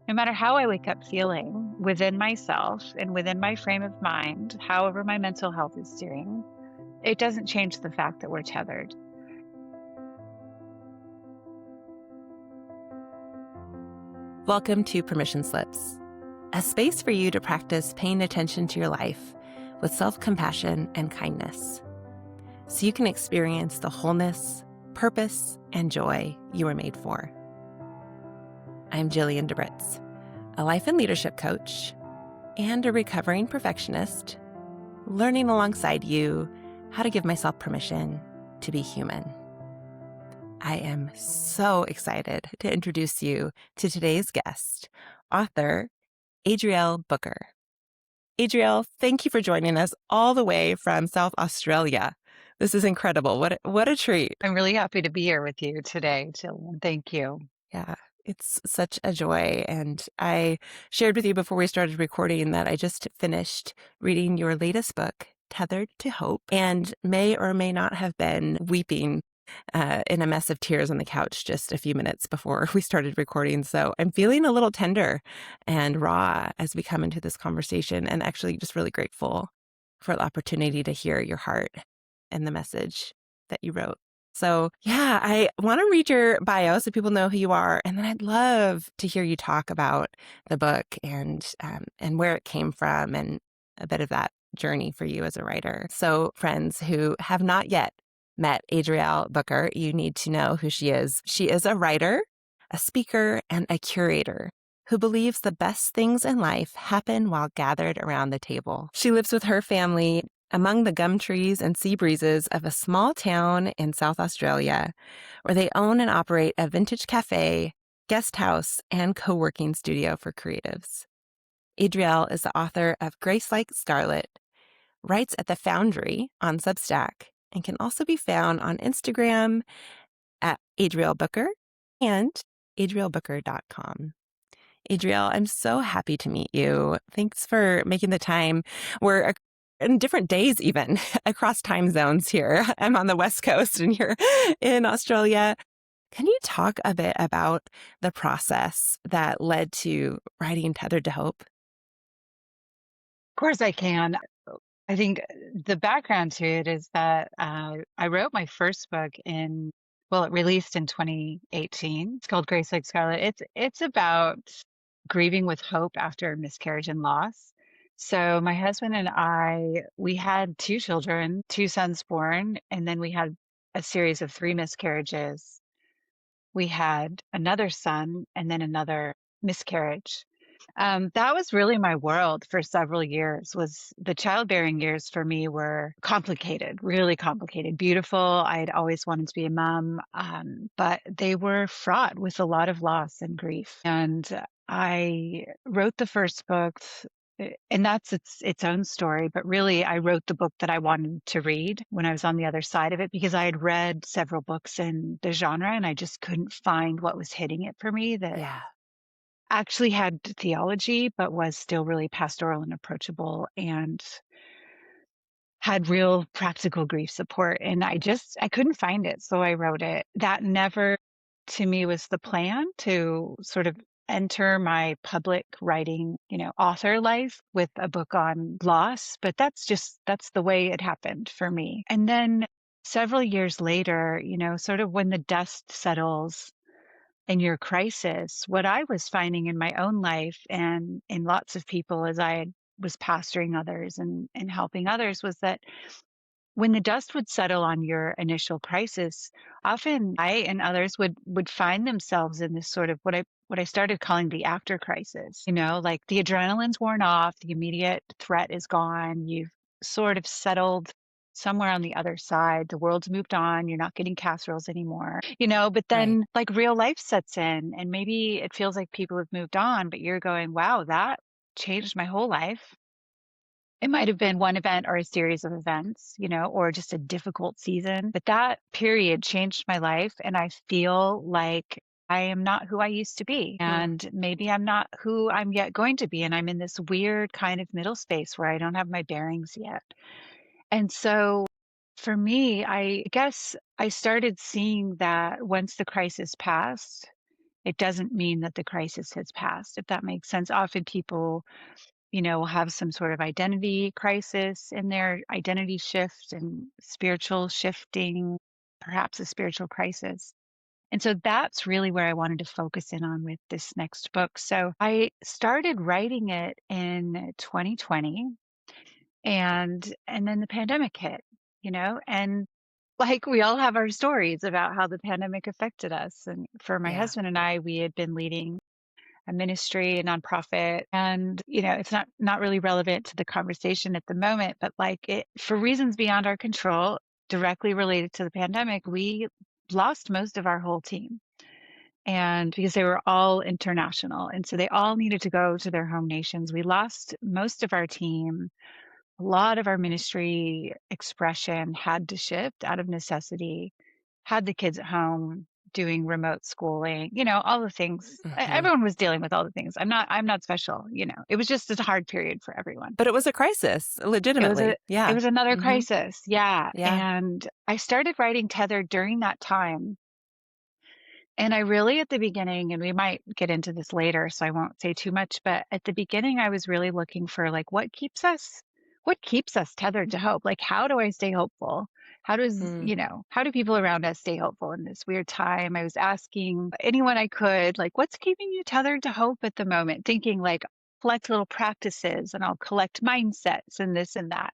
No matter how I wake up feeling within myself and within my frame of mind, however my mental health is doing, it doesn't change the fact that we're tethered. Welcome to Permission Slips, a space for you to practice paying attention to your life with self-compassion and kindness, so you can experience the wholeness, purpose, and joy you were made for. I'm Jillian DeBritz, a life and leadership coach and a recovering perfectionist, learning alongside you how to give myself permission to be human. I am so excited to introduce you to today's guest, author Adriel Booker. Adriel, thank you for joining us all the way from South Australia. This is incredible. What a treat. I'm really happy to be here with you today, Jillian. Thank you. Yeah, it's such a joy. And I shared with you before we started recording that I just finished reading your latest book, Tethered to Hope, and may or may not have been weeping in a mess of tears on the couch just a few minutes before we started recording. So I'm feeling a little tender and raw as we come into this conversation, and actually just really grateful for the opportunity to hear your heart and the message that you wrote. So yeah, I want to read your bio so people know who you are, and then I'd love to hear you talk about the book and where it came from and a bit of that journey for you as a writer. So friends who have not yet met Adriel Booker, you need to know who she is. She is a writer, a speaker, and a curator who believes the best things in life happen while gathered around the table. She lives with her family among the gum trees and sea breezes of a small town in South Australia, where they own and operate a vintage cafe, guest house, and co-working studio for creatives. Adriel is the author of Grace Like Scarlet, writes at The Foundry on Substack, and can also be found on Instagram at Adriel Booker and adrielbooker.com. Adriel, I'm so happy to meet you. Thanks for making the time. We're in different days even across time zones here. I'm on the West Coast and you're in Australia. Can you talk a bit about the process that led to writing Tethered to Hope? Of course, I can. I think the background to it is that I wrote my first book it released in 2018. It's called Grace Like Scarlet. It's about grieving with hope after miscarriage and loss. So my husband and I, we had two children, two sons born, and then we had a series of three miscarriages. We had another son and then another miscarriage. That was really my world for several years. Was the childbearing years for me were complicated, really complicated, beautiful. I'd always wanted to be a mom, but they were fraught with a lot of loss and grief. And I wrote the first book, and that's its own story. But really, I wrote the book that I wanted to read when I was on the other side of it, because I had read several books in the genre, and I just couldn't find what was hitting it for me that Yeah. actually had theology, but was still really pastoral and approachable and had real practical grief support. And I couldn't find it. So I wrote it. That never to me was the plan to sort of enter my public writing, author life with a book on loss. But that's the way it happened for me. And then several years later, sort of when the dust settles in your crisis, what I was finding in my own life and in lots of people as was pastoring others and helping others was that when the dust would settle on your initial crisis, often I and others would find themselves in this sort of what I started calling the after crisis. Like the adrenaline's worn off, the immediate threat is gone, you've sort of settled somewhere on the other side. The world's moved on, you're not getting casseroles anymore. But Right. then like real life sets in and maybe it feels like people have moved on, but you're going, wow, that changed my whole life. It might have been one event or a series of events, or just a difficult season, but that period changed my life. And I feel like I am not who I used to be. Mm. And maybe I'm not who I'm yet going to be. And I'm in this weird kind of middle space where I don't have my bearings yet. And so for me, I guess I started seeing that once the crisis passed it doesn't mean that the crisis has passed, if that makes sense. Often people, will have some sort of identity crisis in their identity shift and spiritual shifting, perhaps a spiritual crisis. And so that's really where I wanted to focus in on with this next book. So I started writing it in 2020, and then the pandemic hit, and like we all have our stories about how the pandemic affected us. And for my Yeah. husband and I, we had been leading a ministry, a nonprofit, and it's not really relevant to the conversation at the moment, but like it for reasons beyond our control, directly related to the pandemic, we lost most of our whole team. And because they were all international, and so they all needed to go to their home nations, we lost most of our team. A lot of our ministry expression had to shift out of necessity, had the kids at home doing remote schooling, all the things. Hmm. Everyone was dealing with all the things. I'm not special, It was just a hard period for everyone. But it was a crisis, It was a legitimately. it Yeah. was another Hmm. crisis. Yeah. Yeah. And I started writing Tethered during that time. And I really, at the beginning, and we might get into this later, so I won't say too much, but at the beginning, I was really looking for like what keeps us tethered to hope? Like, how do I stay hopeful? Mm. How do people around us stay hopeful in this weird time? I was asking anyone I could, like, what's keeping you tethered to hope at the moment? Thinking like, collect little practices and I'll collect mindsets and this and that.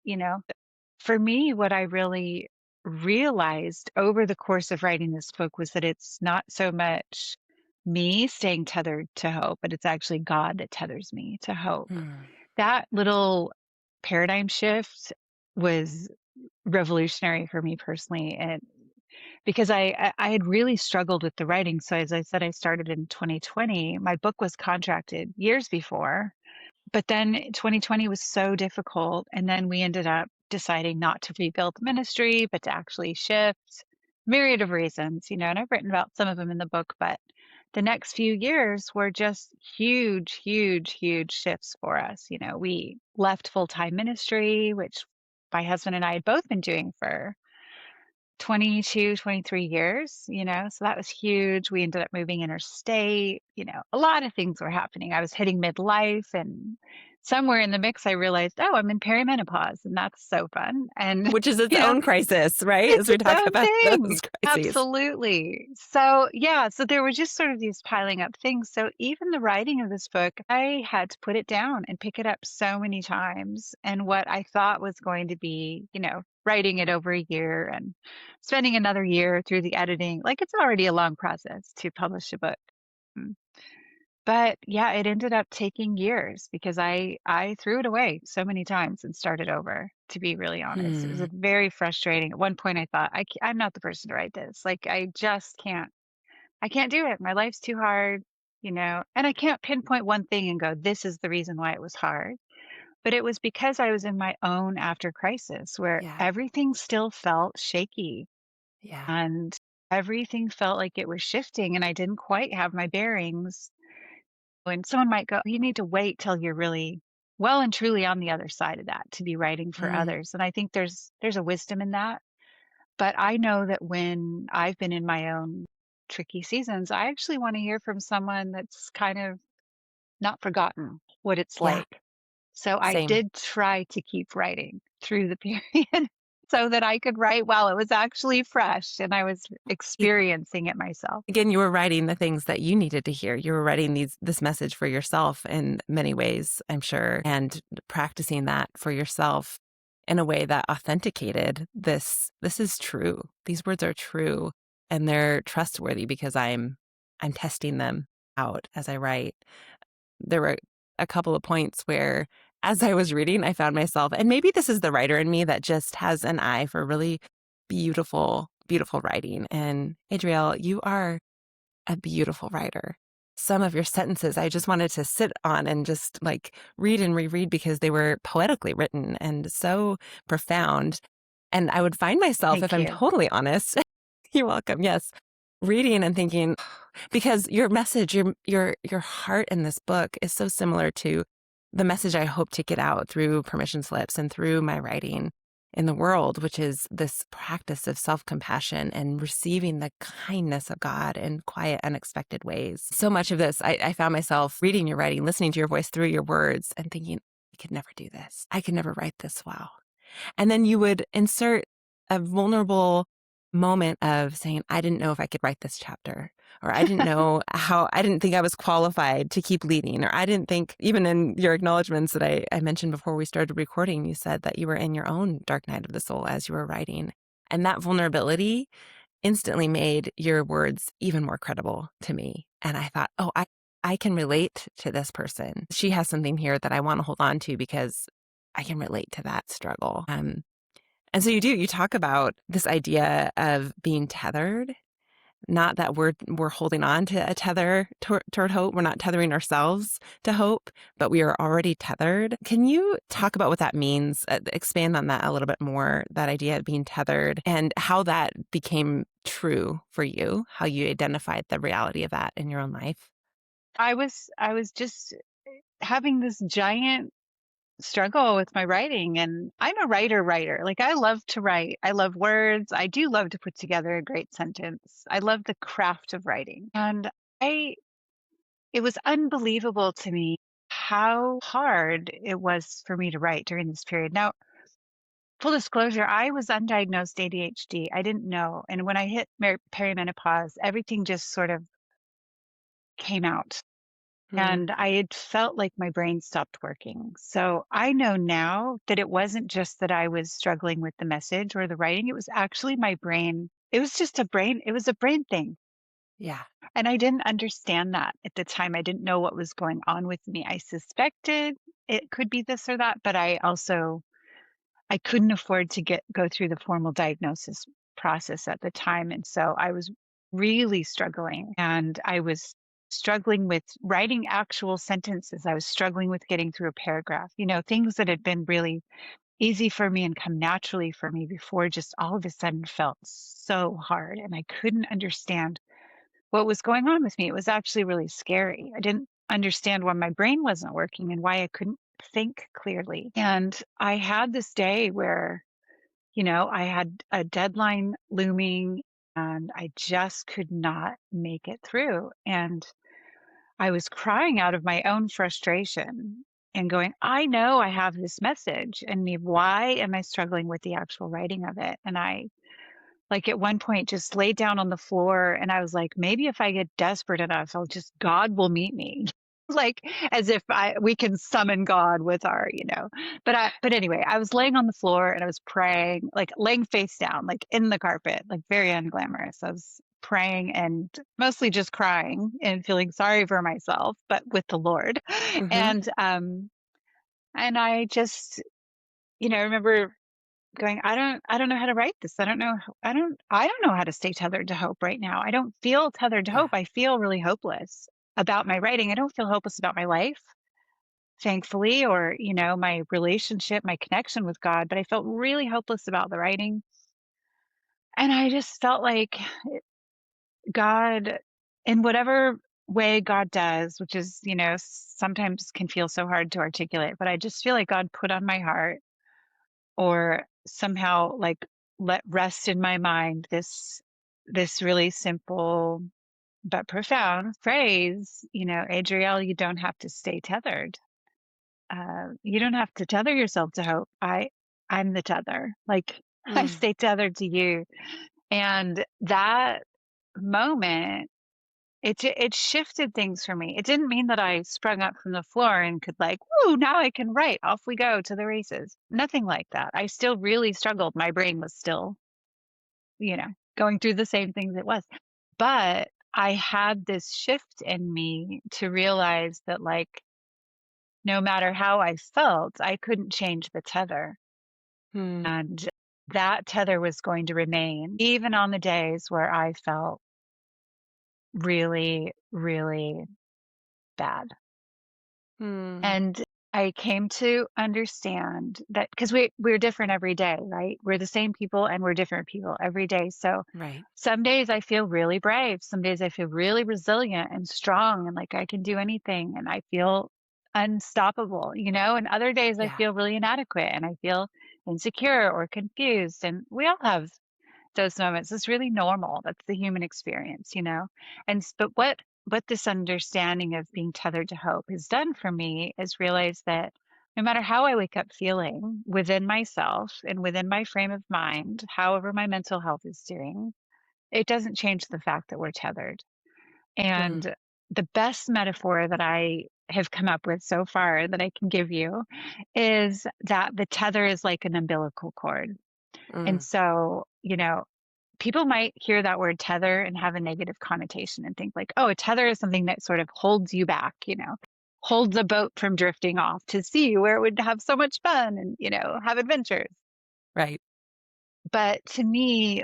For me, what I really realized over the course of writing this book was that it's not so much me staying tethered to hope, but it's actually God that tethers me to hope. Mm. That little paradigm shift was revolutionary for me personally, and because I had really struggled with the writing. So as I said, I started in 2020. My book was contracted years before, but then 2020 was so difficult, and then we ended up deciding not to rebuild the ministry, but to actually shift. Myriad of reasons, and I've written about some of them in the book, but the next few years were just huge, huge, huge shifts for us. We left full-time ministry, which my husband and I had both been doing for 22, 23 years, so that was huge. We ended up moving interstate, a lot of things were happening. I was hitting midlife, and somewhere in the mix, I realized, oh, I'm in perimenopause, and that's so fun. And, Which is its you know, own crisis, right? it's As we its talk own about thing. those crises. Absolutely. So, yeah, so there were just sort of these piling up things. So even the writing of this book, I had to put it down and pick it up so many times. And what I thought was going to be, writing it over a year and spending another year through the editing, like it's already a long process to publish a book. Mm. But yeah, it ended up taking years because I threw it away so many times and started over, to be really honest. It was Hmm. a very frustrating. At one point I thought, I'm not the person to write this. Like I just can't. I can't do it. My life's too hard, and I can't pinpoint one thing and go, this is the reason why it was hard. But it was because I was in my own after crisis where Yeah. everything still felt shaky Yeah. and everything felt like it was shifting and I didn't quite have my bearings. And someone might go, you need to wait till you're really well and truly on the other side of that to be writing for Mm. others. And I think there's a wisdom in that. But I know that when I've been in my own tricky seasons, I actually want to hear from someone that's kind of not forgotten what it's Yeah. like. So I Same. did try to keep writing through the period so that I could write while it was actually fresh and I was experiencing it myself. Again, you were writing the things that you needed to hear. You were writing this message for yourself in many ways, I'm sure, and practicing that for yourself in a way that authenticated this is true. These words are true and they're trustworthy because I'm testing them out as I write. There were a couple of points where as I was reading, I found myself, and maybe this is the writer in me that just has an eye for really beautiful, beautiful writing. And Adriel, you are a beautiful writer. Some of your sentences I just wanted to sit on and just like read and reread because they were poetically written and so profound. And I would find myself, if Thank I'm you. totally honest, you're welcome, yes, reading and thinking, because your message, your heart in this book is so similar to the message I hope to get out through permission slips and through my writing. in the world, which is this practice of self-compassion and receiving the kindness of God in quiet, unexpected ways. So much of this, I found myself reading your writing, listening to your voice through your words, and thinking, I could never do this. I could never write this well. And then you would insert a vulnerable moment of saying, I didn't know if I could write this chapter, or I didn't know I didn't think I was qualified to keep leading, or I didn't think, even in your acknowledgments that I mentioned before we started recording, you said that you were in your own dark night of the soul as you were writing. And that vulnerability instantly made your words even more credible to me. And I thought, oh, I can relate to this person. She has something here that I want to hold on to because I can relate to that struggle. And so you talk about this idea of being tethered, not that we're holding on to a tether toward hope. We're not tethering ourselves to hope, but we are already tethered. Can you talk about what that means? Expand on that a little bit more, that idea of being tethered and how that became true for you, how you identified the reality of that in your own life. I was just having this giant struggle with my writing, and I'm a writer. Like, I love to write. I love words. I do love to put together a great sentence. I love the craft of writing. And I it was unbelievable to me how hard it was for me to write during this period. Now, full disclosure, I was undiagnosed ADHD. I didn't know. And when I hit perimenopause, everything just sort of came out. Hmm. And I had felt like my brain stopped working. So I know now that it wasn't just that I was struggling with the message or the writing. It was actually my brain. It was just it was a brain thing. Yeah. And I didn't understand that at the time. I didn't know what was going on with me. I suspected it could be this or that, but I couldn't afford to go through the formal diagnosis process at the time. And so I was really struggling, and I was struggling with writing actual sentences. I was struggling with getting through a paragraph, things that had been really easy for me and come naturally for me before just all of a sudden felt so hard. And I couldn't understand what was going on with me. It was actually really scary. I didn't understand why my brain wasn't working and why I couldn't think clearly. And I had this day where, I had a deadline looming and I just could not make it through. And I was crying out of my own frustration and going, I know I have this message, and why am I struggling with the actual writing of it? And I, like, at one point, just laid down on the floor, and I was like, maybe if I get desperate enough, God will meet me. Like, as if we can summon God with but anyway, I was laying on the floor and I was praying, like laying face down, like in the carpet, like very unglamorous. I was praying and mostly just crying and feeling sorry for myself, but with the Lord. Hmm. And I just, remember going, I don't know how to write this. I don't know how to stay tethered to hope right now. I don't feel tethered to Yeah. hope. I feel really hopeless about my writing. I don't feel hopeless about my life, thankfully, or, my relationship, my connection with God, but I felt really hopeless about the writing. And I just felt like God, in whatever way God does, which is, sometimes can feel so hard to articulate, but I just feel like God put on my heart, or somehow like let rest in my mind, this really simple but profound phrase, Adriel, you don't have to stay tethered. You don't have to tether yourself to hope. I'm the tether. Like, I Mm. stay tethered to you. And that moment, it shifted things for me. It didn't mean that I sprung up from the floor and could, like, woo, now I can write. Off we go to the races. Nothing like that. I still really struggled. My brain was still, you know, going through the same things it was. But I had this shift in me to realize that, like, no matter how I felt, I couldn't change the tether. Hmm. And that tether was going to remain even on the days where I felt really, really bad. Hmm. And I came to understand that, because we're different every day, right? We're the same people and we're different people every day. So Right. some days I feel really brave. Some days I feel really resilient and strong and like I can do anything and I feel unstoppable, and other days I Yeah. feel really inadequate and I feel insecure or confused. And we all have those moments. It's really normal. That's the human experience, you know? But what this understanding of being tethered to hope has done for me is realize that no matter how I wake up feeling within myself and within my frame of mind, however my mental health is doing, it doesn't change the fact that we're tethered. Mm, And the best metaphor that I have come up with so far that I can give you is that the tether is like an umbilical cord. And mm, so, people might hear that word tether and have a negative connotation and think like, oh, a tether is something that sort of holds you back, holds a boat from drifting off to sea where it would have so much fun and, have adventures. right. But to me,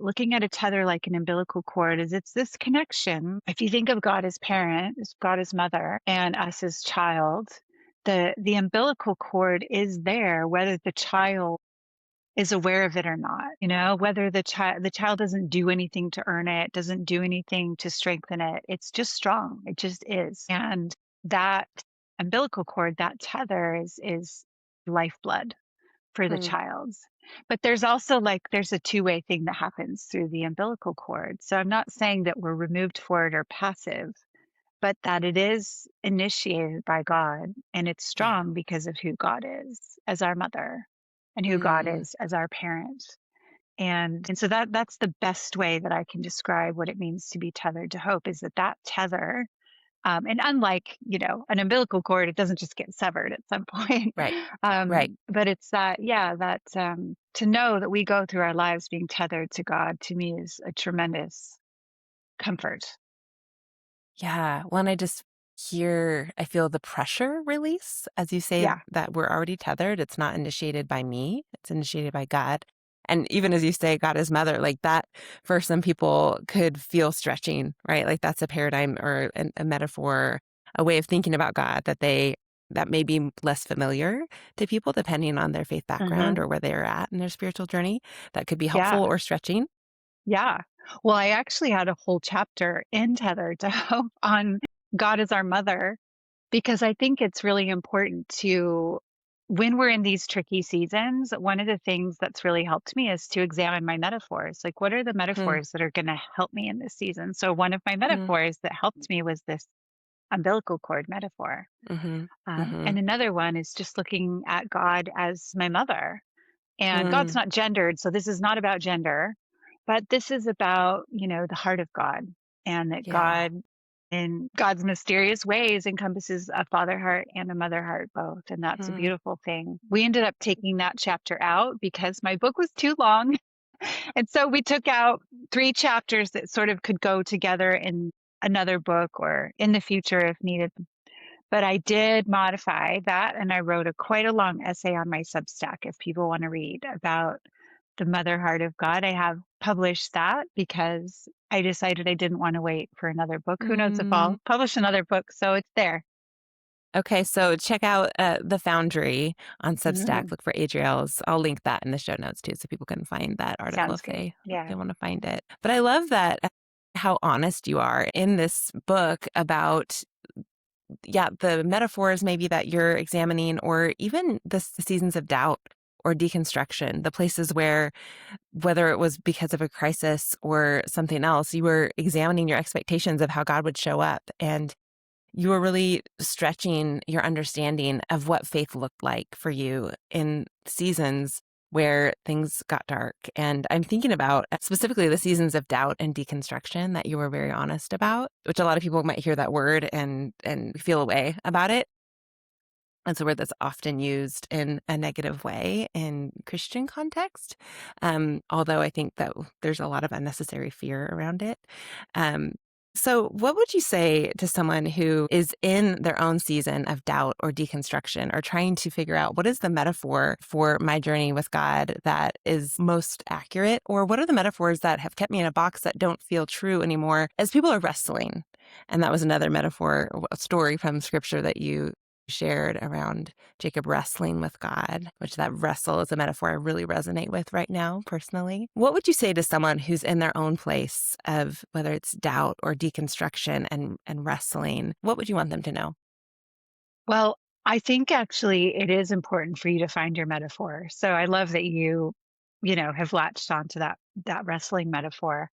looking at a tether like an umbilical cord is it's this connection. If you think of God as parent, as God as mother, and us as child, the umbilical cord is there whether the child is aware of it or not, whether the child doesn't do anything to earn it, doesn't do anything to strengthen it. It's just strong. It just is. And that umbilical cord, that tether is lifeblood for the Mm, child's. But there's also there's a two-way thing that happens through the umbilical cord. So I'm not saying that we're removed for it or passive, but that it is initiated by God and it's yeah. strong because of who God is as our mother and who God Mm, is as our parent. And so that's the best way that I can describe what it means to be tethered to hope is that tether, and unlike, an umbilical cord, it doesn't just get severed at some point. right. Right. But it's that, yeah, that to know that we go through our lives being tethered to God to me is a tremendous comfort. Yeah. When I just I feel the pressure release as you say Yeah. that we're already tethered. It's not initiated by me, it's initiated by God. And even as you say, God is mother, like that for some people could feel stretching, right? Like that's a paradigm or a metaphor, a way of thinking about God that may be less familiar to people depending on their faith background Hmm. or where they're at in their spiritual journey. That could be helpful Yeah. or stretching. Yeah. Well, I actually had a whole chapter in Tethered to Hope on God as our mother, because I think it's really important when we're in these tricky seasons, one of the things that's really helped me is to examine my metaphors. Like, what are the Hmm. metaphors that are going to help me in this season? So, one of my Hmm. metaphors that helped me was this umbilical cord metaphor. Hmm. Hmm. And another one is just looking at God as my mother. And God's Mm, not gendered, so this is not about gender, but this is about, the heart of God, and that yeah. God, in God's mysterious ways, encompasses a father heart and a mother heart both, and that's a Mm, beautiful thing. We ended up taking that chapter out because my book was too long, and so we took out 3 chapters that sort of could go together in another book or in the future if needed. But I did modify that, and I wrote quite a long essay on my Substack if people wanna read about the mother heart of God. I have published that because I decided I didn't wanna wait for another book. Who knows if mm. I'll publish another book, so it's there. Okay, so check out The Foundry on Substack. Mm, Look for Adriel's. I'll link that in the show notes too, so people can find that article sounds if good. they Yeah. want to find it. But I love that how honest you are in this book about yeah, the metaphors maybe that you're examining, or even the seasons of doubt or deconstruction, the places where, whether it was because of a crisis or something else, you were examining your expectations of how God would show up. And you were really stretching your understanding of what faith looked like for you in seasons where things got dark. And I'm thinking about specifically the seasons of doubt and deconstruction that you were very honest about, which a lot of people might hear that word and feel a way about it. It's a word that's often used in a negative way in Christian context, although I think that there's a lot of unnecessary fear around it. Um, so, what would you say to someone who is in their own season of doubt or deconstruction, or trying to figure out what is the metaphor for my journey with God that is most accurate, or what are the metaphors that have kept me in a box that don't feel true anymore as people are wrestling? And that was another metaphor, a story from scripture that you shared around Jacob wrestling with God, which that wrestle is a metaphor I really resonate with right now personally. What would you say to someone who's in their own place of whether it's doubt or deconstruction and wrestling? What would you want them to know? Well, I think actually it is important for you to find your metaphor. So I love that you have latched onto that wrestling metaphor.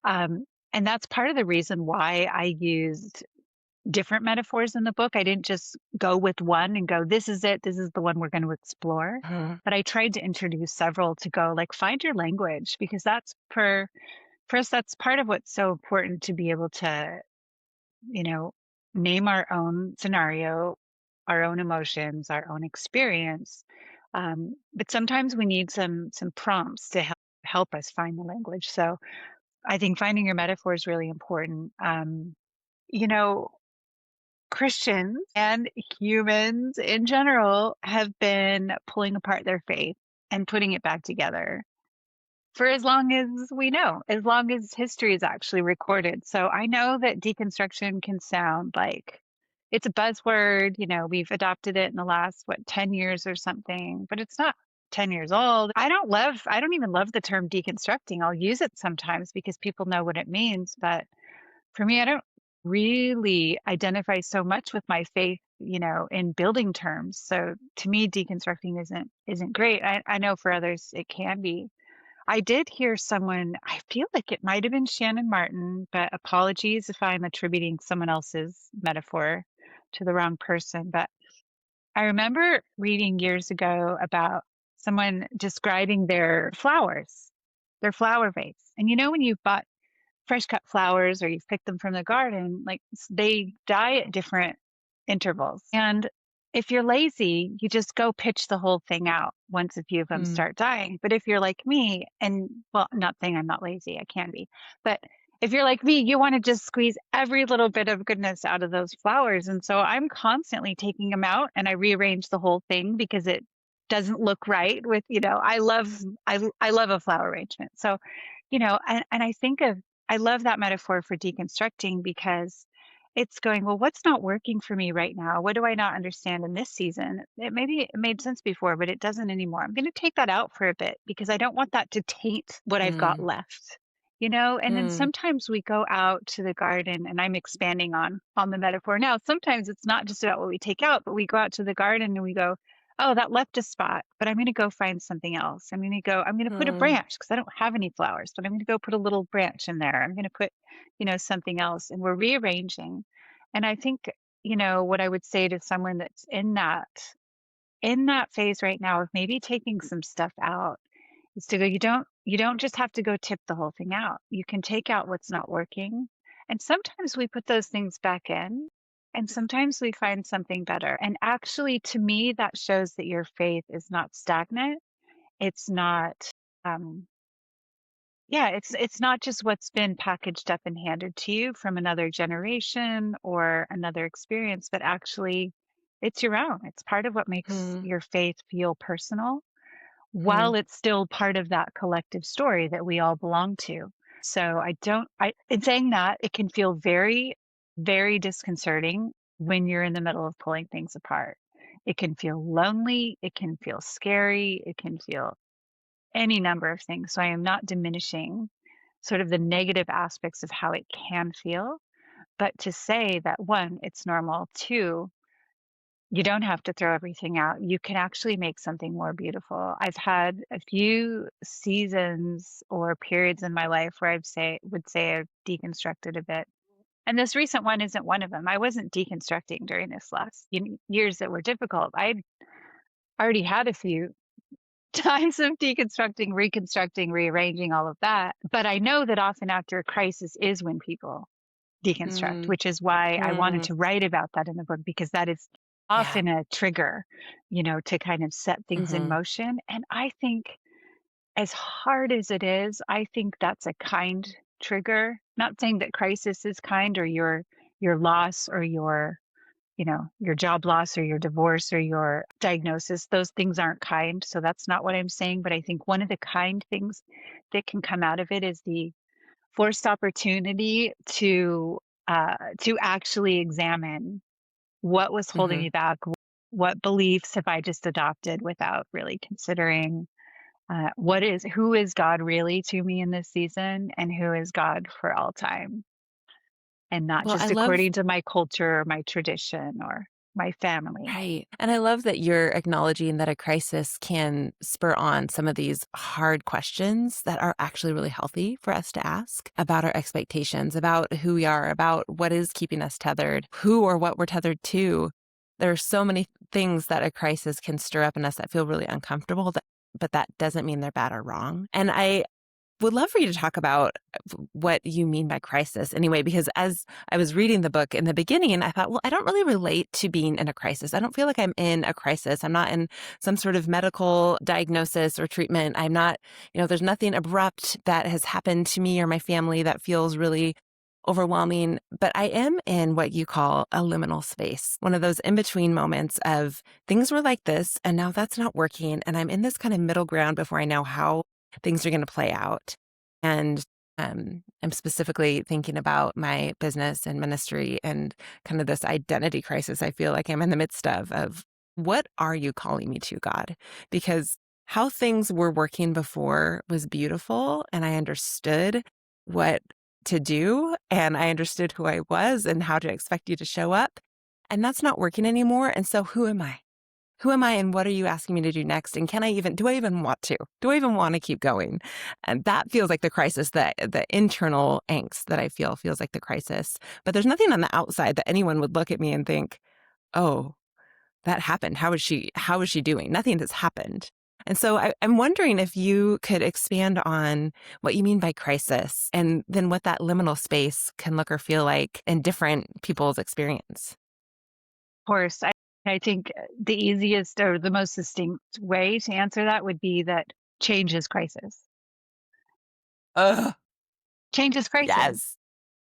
Um, and that's part of the reason why I used different metaphors in the book. I didn't just go with one and go, this is it, this is the one we're going to explore. Mhm. But I tried to introduce several to go like find your language because that's for us, that's part of what's so important to be able to, you know, name our own scenario, our own emotions, our own experience. But sometimes we need some prompts to help us find the language. So I think finding your metaphor is really important. You know, Christians and humans in general have been pulling apart their faith and putting it back together for as long as we know, as long as history is actually recorded. So I know that deconstruction can sound like it's a buzzword, we've adopted it in the last, 10 years or something, but it's not 10 years old. I don't even love the term deconstructing. I'll use it sometimes because people know what it means, but for me, I don't really identify so much with my faith, in building terms. So to me, deconstructing isn't great. I know for others it can be. I did hear someone, I feel like it might have been Shannon Martin, but apologies if I'm attributing someone else's metaphor to the wrong person. But I remember reading years ago about someone describing their flower vase. And when you've bought fresh cut flowers or you've picked them from the garden, like they die at different intervals. And if you're lazy, you just go pitch the whole thing out once a few of them Mm. start dying. But if you're like me, and well, not saying I'm not lazy, I can be, but if you're like me, you want to just squeeze every little bit of goodness out of those flowers. And so I'm constantly taking them out and I rearrange the whole thing because it doesn't look right with, I love a flower arrangement. So, and I think of I love that metaphor for deconstructing because it's going, well, what's not working for me right now? What do I not understand in this season? Maybe it made sense before, but it doesn't anymore. I'm going to take that out for a bit because I don't want that to taint what I've got Mm. left. And then Mm. sometimes we go out to the garden and I'm expanding on the metaphor now. Sometimes it's not just about what we take out, but we go out to the garden and we go, oh, that left a spot, but I'm going to go find something else. I'm going to put a Mm. branch because I don't have any flowers, but I'm going to go put a little branch in there. I'm going to put, something else. And we're rearranging. And I think, what I would say to someone that's in that phase right now of maybe taking some stuff out is to go, you don't just have to go tip the whole thing out. You can take out what's not working. And sometimes we put those things back in, and sometimes we find something better. And actually, to me, that shows that your faith is not stagnant. It's not, um, yeah, it's not just what's been packaged up and handed to you from another generation or another experience, but actually it's your own. It's part of what makes Mm. your faith feel personal while Mm. it's still part of that collective story that we all belong to. So in saying that, it can feel very, very disconcerting when you're in the middle of pulling things apart. It can feel lonely. It can feel scary. It can feel any number of things. So I am not diminishing sort of the negative aspects of how it can feel, but to say that one, it's normal. Two, you don't have to throw everything out. You can actually make something more beautiful. I've had a few seasons or periods in my life where would say I've deconstructed a bit. And this recent one isn't one of them. I wasn't deconstructing during this last years that were difficult. I'd already had a few times of deconstructing, reconstructing, rearranging, all of that. But I know that often after a crisis is when people deconstruct, Mm. which is why I wanted Mm. to write about that in the book, because that is Yeah. often a trigger, to kind of set things in Mhm. motion. And I think as hard as it is, I think that's a kind trigger. Not saying that crisis is kind or your loss or your job loss or your divorce or your diagnosis, those things aren't kind. So that's not what I'm saying. But I think one of the kind things that can come out of it is the forced opportunity to actually examine what was holding Mhm. me back, what beliefs have I just adopted without really considering who is God really to me in this season and who is God for all time and not Well, I just love according to my culture or my tradition or. my family. Right. And I love that you're acknowledging that a crisis can spur on some of these hard questions that are actually really healthy for us to ask about our expectations, about who we are, about what is keeping us tethered, who or what we're tethered to. There are so many things that a crisis can stir up in us that feel really uncomfortable, but that doesn't mean they're bad or wrong. And I would love for you to talk about what you mean by crisis anyway, because as I was reading the book in the beginning, I thought, well, I don't really relate to being in a crisis. I don't feel like I'm in a crisis. I'm not in some sort of medical diagnosis or treatment. I'm not, there's nothing abrupt that has happened to me or my family that feels really overwhelming, but I am in what you call a liminal space, one of those in between moments of things were like this and now that's not working. And I'm in this kind of middle ground before I know how things are going to play out. And I'm specifically thinking about my business and ministry and kind of this identity crisis I feel like I'm in the midst of what are you calling me to, God? Because how things were working before was beautiful and I understood what to do and I understood who I was and how to expect you to show up. And that's not working anymore. And so who am I? Who am I and what are you asking me to do next? And do I even want to? Do I even want to keep going? And that feels like the crisis, that the internal angst that I feel feels like the crisis. But there's nothing on the outside that anyone would look at me and think, oh, that happened. How is she doing? Nothing has happened. And so I'm wondering if you could expand on what you mean by crisis and then what that liminal space can look or feel like in different people's experience. Of course, I think the easiest or the most succinct way to answer that would be that change is crisis. Ugh, Change is crisis, yes.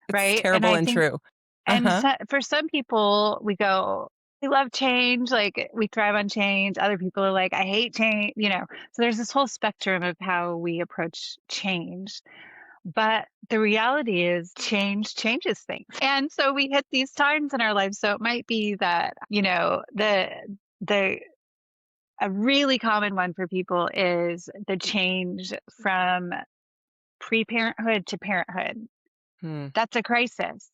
It's right? And terrible I and think, true. and Uh-huh. so, for some people, we go, we love change, like we thrive on change. Other people are like, I hate change, So there's this whole spectrum of how we approach change. But the reality is change changes things. And so we hit these times in our lives. So it might be that, the a really common one for people is the change from pre-parenthood to parenthood. Hmm. That's a crisis.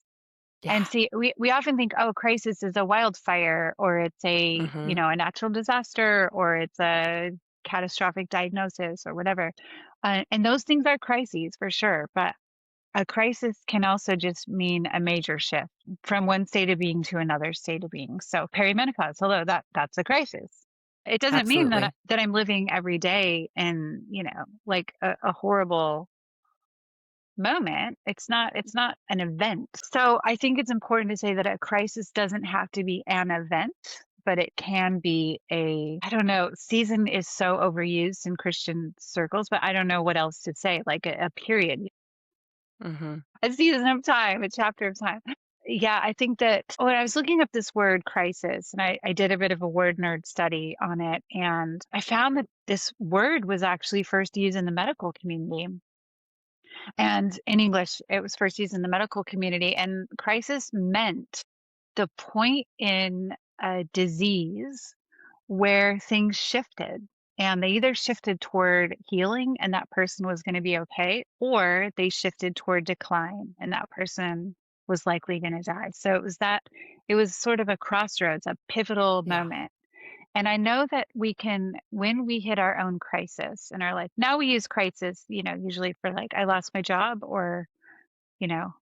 And Yeah. see, we often think, oh, crisis is a wildfire or it's Mhm. a natural disaster or it's a catastrophic diagnosis or whatever. And those things are crises for sure. But a crisis can also just mean a major shift from one state of being to another state of being. So perimenopause, hello, that's a crisis. It doesn't mean that Absolutely. that I'm living every day in, like a horrible moment. It's not an event. So I think it's important to say that a crisis doesn't have to be an event, but it can be I don't know, season is so overused in Christian circles, but I don't know what else to say, like a period, Mhm. a season of time, a chapter of time. Yeah, I think that when I was looking up this word crisis, and I did a bit of a word nerd study on it, and I found that this word was actually first used in the medical community. And in English, it was first used in the medical community. And crisis meant the point in a disease where things shifted. And they either shifted toward healing and that person was going to be okay, or they shifted toward decline and that person was likely going to die. So it was sort of a crossroads, a pivotal Yeah. moment. And I know that when we hit our own crisis in our life, now we use crisis, usually for like, I lost my job you know,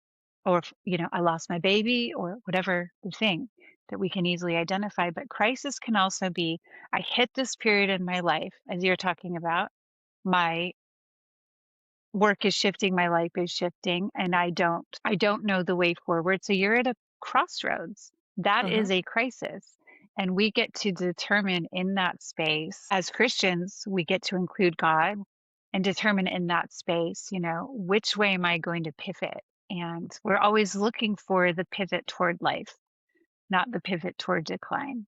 I lost my baby or whatever the thing that we can easily identify. But crisis can also be, I hit this period in my life, as you're talking about, my work is shifting, my life is shifting, and I don't know the way forward. So you're at a crossroads. That Uh-huh. is a crisis. And we get to determine in that space, as Christians, we get to include God and determine in that space, which way am I going to pivot? And we're always looking for the pivot toward life, not the pivot toward decline.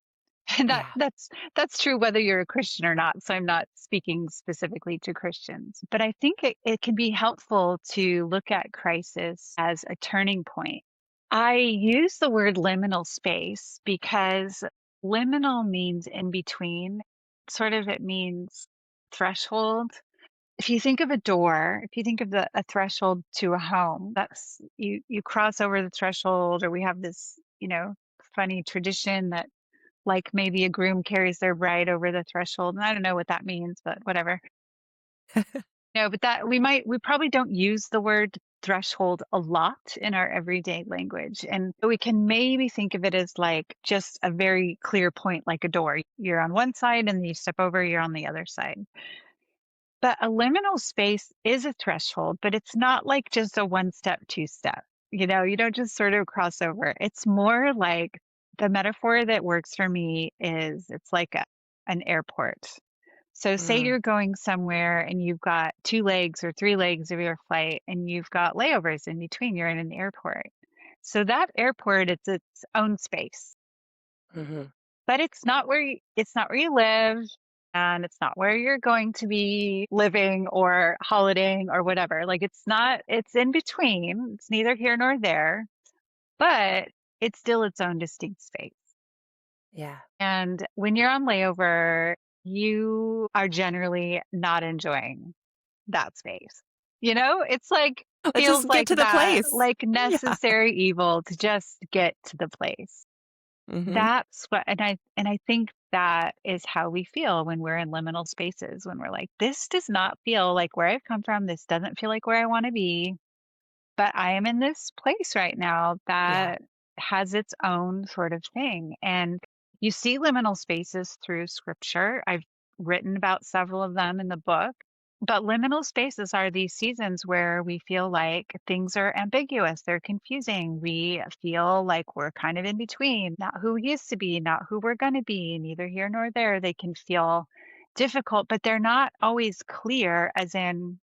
And Yeah. that's true whether you're a Christian or not. So I'm not speaking specifically to Christians, but I think it can be helpful to look at crisis as a turning point. I use the word liminal space because liminal means in between. Sort of it means threshold. If you think of a door, if you think of a threshold to a home, that's you cross over the threshold, or we have this, funny tradition that like maybe a groom carries their bride over the threshold. And I don't know what that means, but whatever. No, but that we probably don't use the word threshold a lot in our everyday language. And we can maybe think of it as like just a very clear point, like a door. You're on one side and you step over, you're on the other side. But a liminal space is a threshold, but it's not like just a one step, two step. You don't just sort of cross over. It's more like the metaphor that works for me is it's like an airport. So say Mm, you're going somewhere and you've got 2 legs or 3 legs of your flight and you've got layovers in between. You're in an airport. So that airport, it's its own space, mhm. but it's not where you live and it's not where you're going to be living or holidaying or whatever. Like it's in between. It's neither here nor there, but it's still its own distinct space. Yeah. And when you're on layover, you are generally not enjoying that space. It's like Let's feels just get like to the that, place. like Yeah. necessary evil to just get to the place. Mhm. That's what and I think that is how we feel when we're in liminal spaces, when we're like, this does not feel like where I've come from. This doesn't feel like where I want to be. But I am in this place right now Yeah. that has its own sort of thing. And you see liminal spaces through scripture. I've written about several of them in the book. But liminal spaces are these seasons where we feel like things are ambiguous, they're confusing. We feel like we're kind of in between, not who we used to be, not who we're going to be, neither here nor there. They can feel difficult, but they're not always clear, as in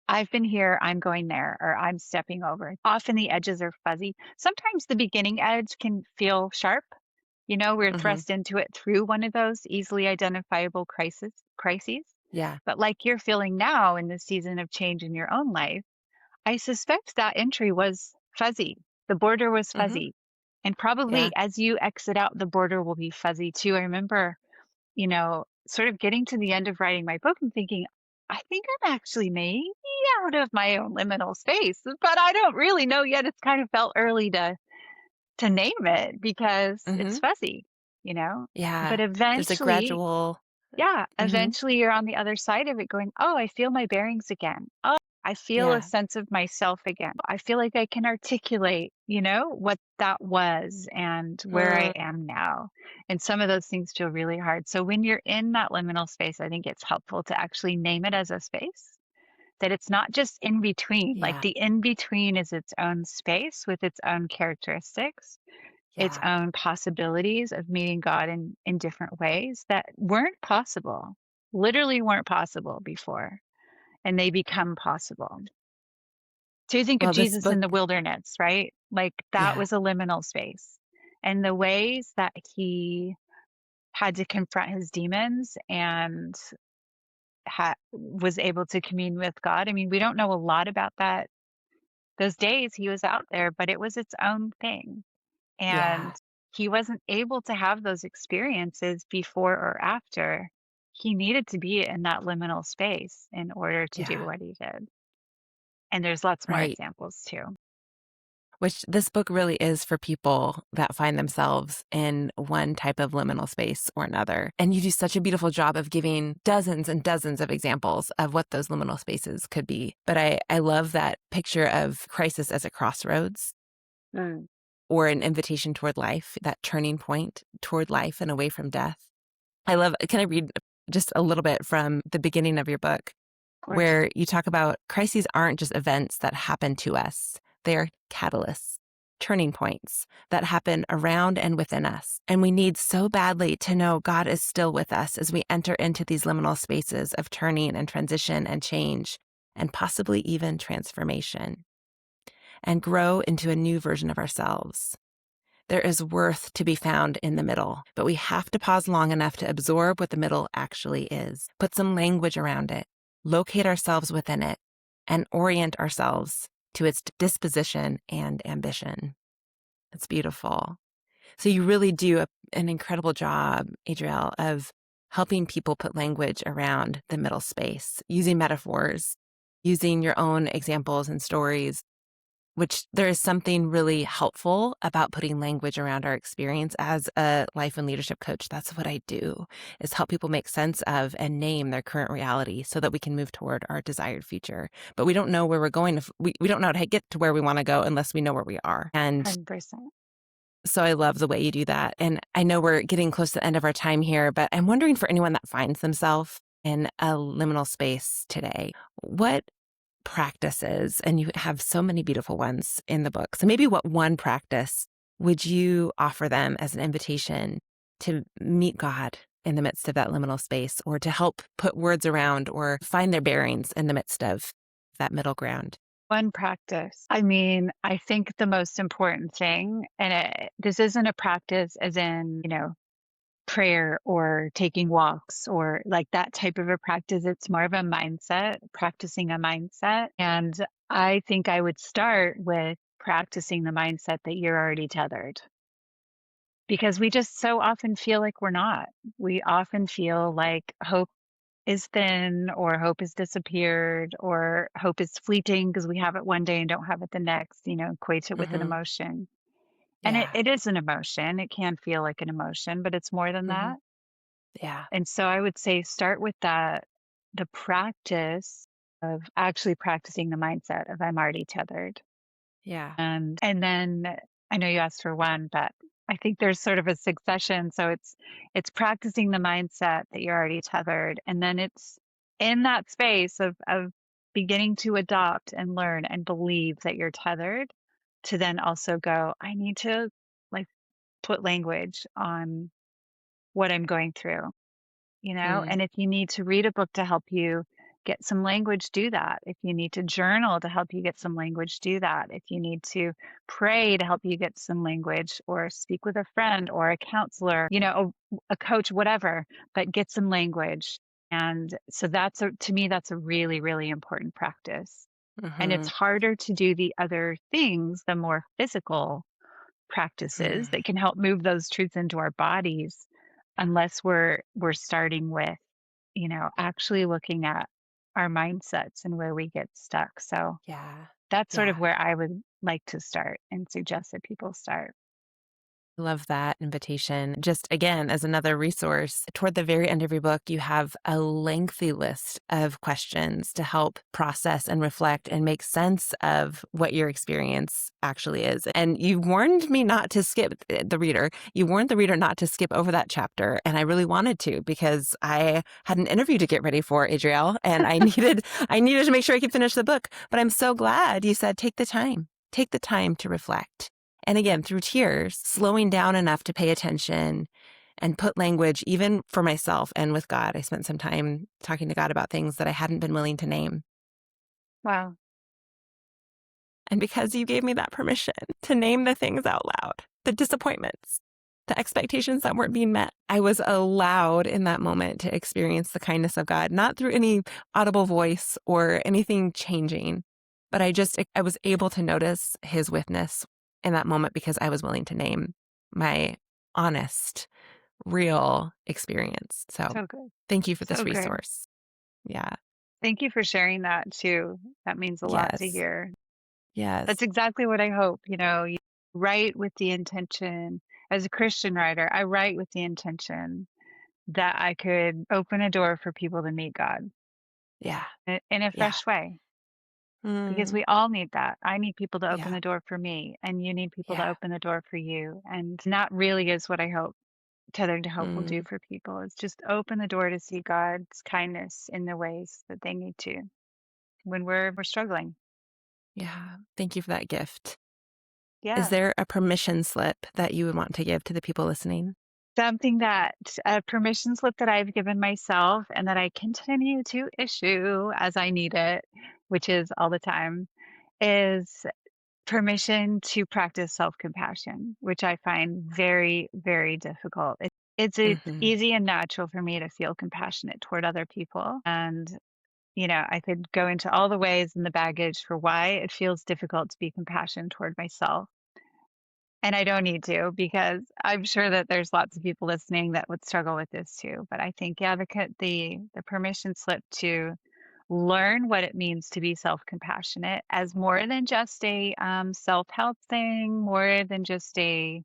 I've been here, I'm going there, or I'm stepping over. Often the edges are fuzzy. Sometimes the beginning edge can feel sharp. We're Mhm. thrust into it through one of those easily identifiable crises. Yeah. But like you're feeling now in this season of change in your own life, I suspect that entry was fuzzy. The border was Mhm. fuzzy. And probably Yeah. as you exit out, the border will be fuzzy too. I remember sort of getting to the end of writing my book and thinking, I think I'm actually maybe out of my own liminal space, but I don't really know yet. It's kind of felt early to name it because it's Mhm. fuzzy, you know. But Yeah. There's a eventually, gradual yeah, Mhm. eventually you're on the other side of it going, oh, I feel my bearings again. Oh, I feel a Yeah. sense of myself again. I feel like I can articulate, what that was and where I Mm. am now. And some of those things feel really hard. So when you're in that liminal space, I think it's helpful to actually name it as a space, that it's not just in between. Like Yeah. the in between is its own space with its own characteristics, its Yeah. own possibilities of meeting God in different ways that weren't possible, literally weren't possible before, and they become possible. So you think of Well, this Jesus book in the wilderness, right? Like that Yeah. was a liminal space. And the ways that he had to confront his demons and was able to commune with God. I mean, we don't know a lot about that those days he was out there, but it was its own thing. Yeah. And he wasn't able to have those experiences before or after. He needed to be in that liminal space in order to do Yeah. what he did. And there's lots more Right. examples too. Which this book really is for people that find themselves in one type of liminal space or another. And you do such a beautiful job of giving dozens and dozens of examples of what those liminal spaces could be. But I love that picture of crisis as a crossroads Mm, or an invitation toward life, that turning point toward life and away from death. Can I read just a little bit from the beginning of your book, of course. where you talk about crises aren't just events that happen to us, they are catalysts, turning points that happen around and within us. And we need so badly to know God is still with us as we enter into these liminal spaces of turning and transition and change, and possibly even transformation, and grow into a new version of ourselves. There is worth to be found in the middle, but we have to pause long enough to absorb what the middle actually is, put some language around it, locate ourselves within it, and orient ourselves to its disposition and ambition. It's beautiful. So you really do an incredible job, Adriel, of helping people put language around the middle space, using metaphors, using your own examples and stories which there is something really helpful about putting language around our experience as a life and leadership coach. That's what I do, is help people make sense of and name their current reality so that we can move toward our desired future. But we don't know where we're going. If we don't know how to get to where we want to go unless we know where we are. And 100%. so I love the way you do that. And I know we're getting close to the end of our time here, but I'm wondering for anyone that finds themselves in a liminal space today, what practices, and you have so many beautiful ones in the book. So maybe what one practice would you offer them as an invitation to meet God in the midst of that liminal space, or to help put words around or find their bearings in the midst of that middle ground? One practice. I mean, I think the most important thing, and this isn't a practice as in, prayer or taking walks or like that type of a practice. It's more of a mindset, practicing a mindset. And I think I would start with practicing the mindset that you're already tethered, because we just so often feel like we're not. We often feel like hope is thin, or hope has disappeared, or hope is fleeting because we have it one day and don't have it the next, equate it with an Mm-hmm. emotion. And it, Yeah. it is an emotion. It can feel like an emotion, but it's more than Mm-hmm. that. Yeah. And so I would say start with that, the practice of actually practicing the mindset of I'm already tethered. Yeah. And then I know you asked for one, but I think there's sort of a succession. So it's practicing the mindset that you're already tethered. And then it's in that space of beginning to adopt and learn and believe that you're tethered, to then also go, I need to like put language on what I'm going through. Mm. And if you need to read a book to help you get some language, do that. If you need to journal to help you get some language, do that. If you need to pray to help you get some language, or speak with a friend or a counselor, a coach, whatever, but get some language. And so to me, that's a really, really important practice. And it's Mm-hmm. harder to do the other things, the more physical practices Mm. that can help move those truths into our bodies, unless we're starting with, actually looking at our mindsets and where we get stuck. So Yeah. that's sort of Yeah. where I would like to start and suggest that people start. Love that invitation. Just again, as another resource, toward the very end of your book, you have a lengthy list of questions to help process and reflect and make sense of what your experience actually is. And you warned me not to skip the reader. You warned the reader not to skip over that chapter. And I really wanted to, because I had an interview to get ready for, Adriel, and I needed to make sure I could finish the book. But I'm so glad you said, take the time to reflect. And again, through tears, slowing down enough to pay attention and put language, even for myself and with God. I spent some time talking to God about things that I hadn't been willing to name. Wow. And because you gave me that permission to name the things out loud, the disappointments, the expectations that weren't being met, I was allowed in that moment to experience the kindness of God, not through any audible voice or anything changing, but I was able to notice his witness in that moment because I was willing to name my honest, real experience. So So good. thank you for this So good. resource. Yeah. Thank you for sharing that too. That means a lot to Yes. hear. That's Yes. exactly what I hope. You write with the intention, as a Christian writer, I write with the intention that I could open a door for people to meet God Yeah. in a Yeah. fresh way, because Mm, we all need that. I need people to open yeah. the door for me, and you need people to Yeah. open the door for you. And that really is what I hope Tethered to Hope will do Mm, for people, is just open the door to see God's kindness in the ways that they need to when we're struggling. yeah. Thank you for that gift. Is Yeah. there a permission slip that you would want to give to the people listening? Something that a permission slip that I've given myself and that I continue to issue as I need it, which is all the time, is permission to practice self-compassion, which I find very, very difficult. It's Hmm. easy and natural for me to feel compassionate toward other people. And, I could go into all the ways and the baggage for why it feels difficult to be compassionate toward myself. And I don't need to, because I'm sure that there's lots of people listening that would struggle with this too. But I think, yeah, the permission slip to learn what it means to be self-compassionate as more than just a self-help thing, more than just a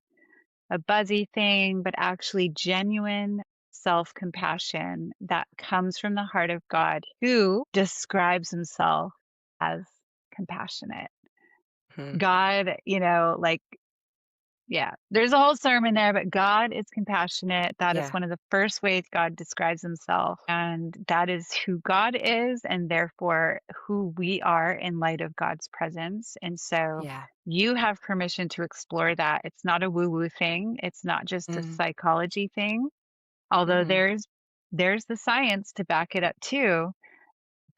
buzzy thing, but actually genuine self-compassion that comes from the heart of God, who describes himself as compassionate. Mhm. God, like, yeah, there's a whole sermon there, but God is compassionate. That is Yeah. one of the first ways God describes himself. And that is who God is, and therefore who we are in light of God's presence. And so Yeah. you have permission to explore that. It's not a woo woo thing, it's not just a Mm. psychology thing, although Mhm. there's the science to back it up too,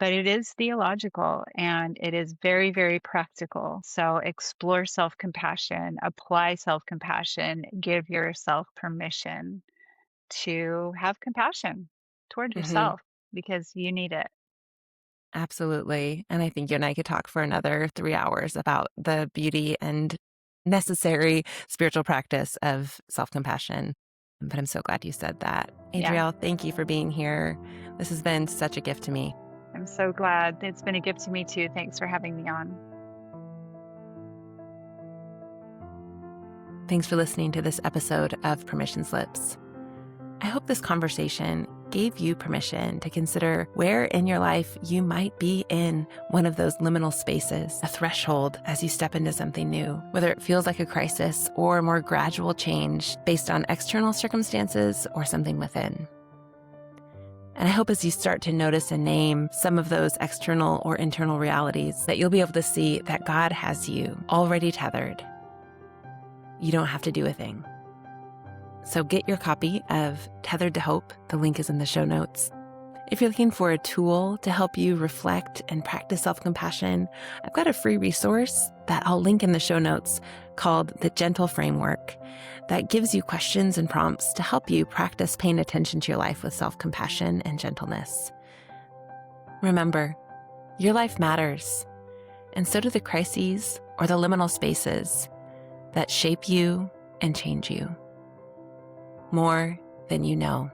but it is theological and it is very, very practical. So explore self compassion, apply self compassion, give yourself permission to have compassion toward Mhm. yourself because you need it. Absolutely. And I think you and I could talk for another 3 hours about the beauty and necessary spiritual practice of self-compassion. But I'm so glad you said that. Yeah, Adriel, thank you for being here. This has been such a gift to me. I'm so glad. It's been a gift to me too. Thanks for having me on. Thanks for listening to this episode of Permission Slips. I hope this conversation gave you permission to consider where in your life you might be in one of those liminal spaces, a threshold as you step into something new, whether it feels like a crisis or a more gradual change based on external circumstances or something within. And I hope as you start to notice and name some of those external or internal realities that you'll be able to see that God has you already tethered. You don't have to do a thing. So get your copy of Tethered to Hope. The link is in the show notes. If you're looking for a tool to help you reflect and practice self-compassion, I've got a free resource that I'll link in the show notes called The Gentle Framework that gives you questions and prompts to help you practice paying attention to your life with self-compassion and gentleness. Remember, your life matters, and so do the crises or the liminal spaces that shape you and change you more than you know.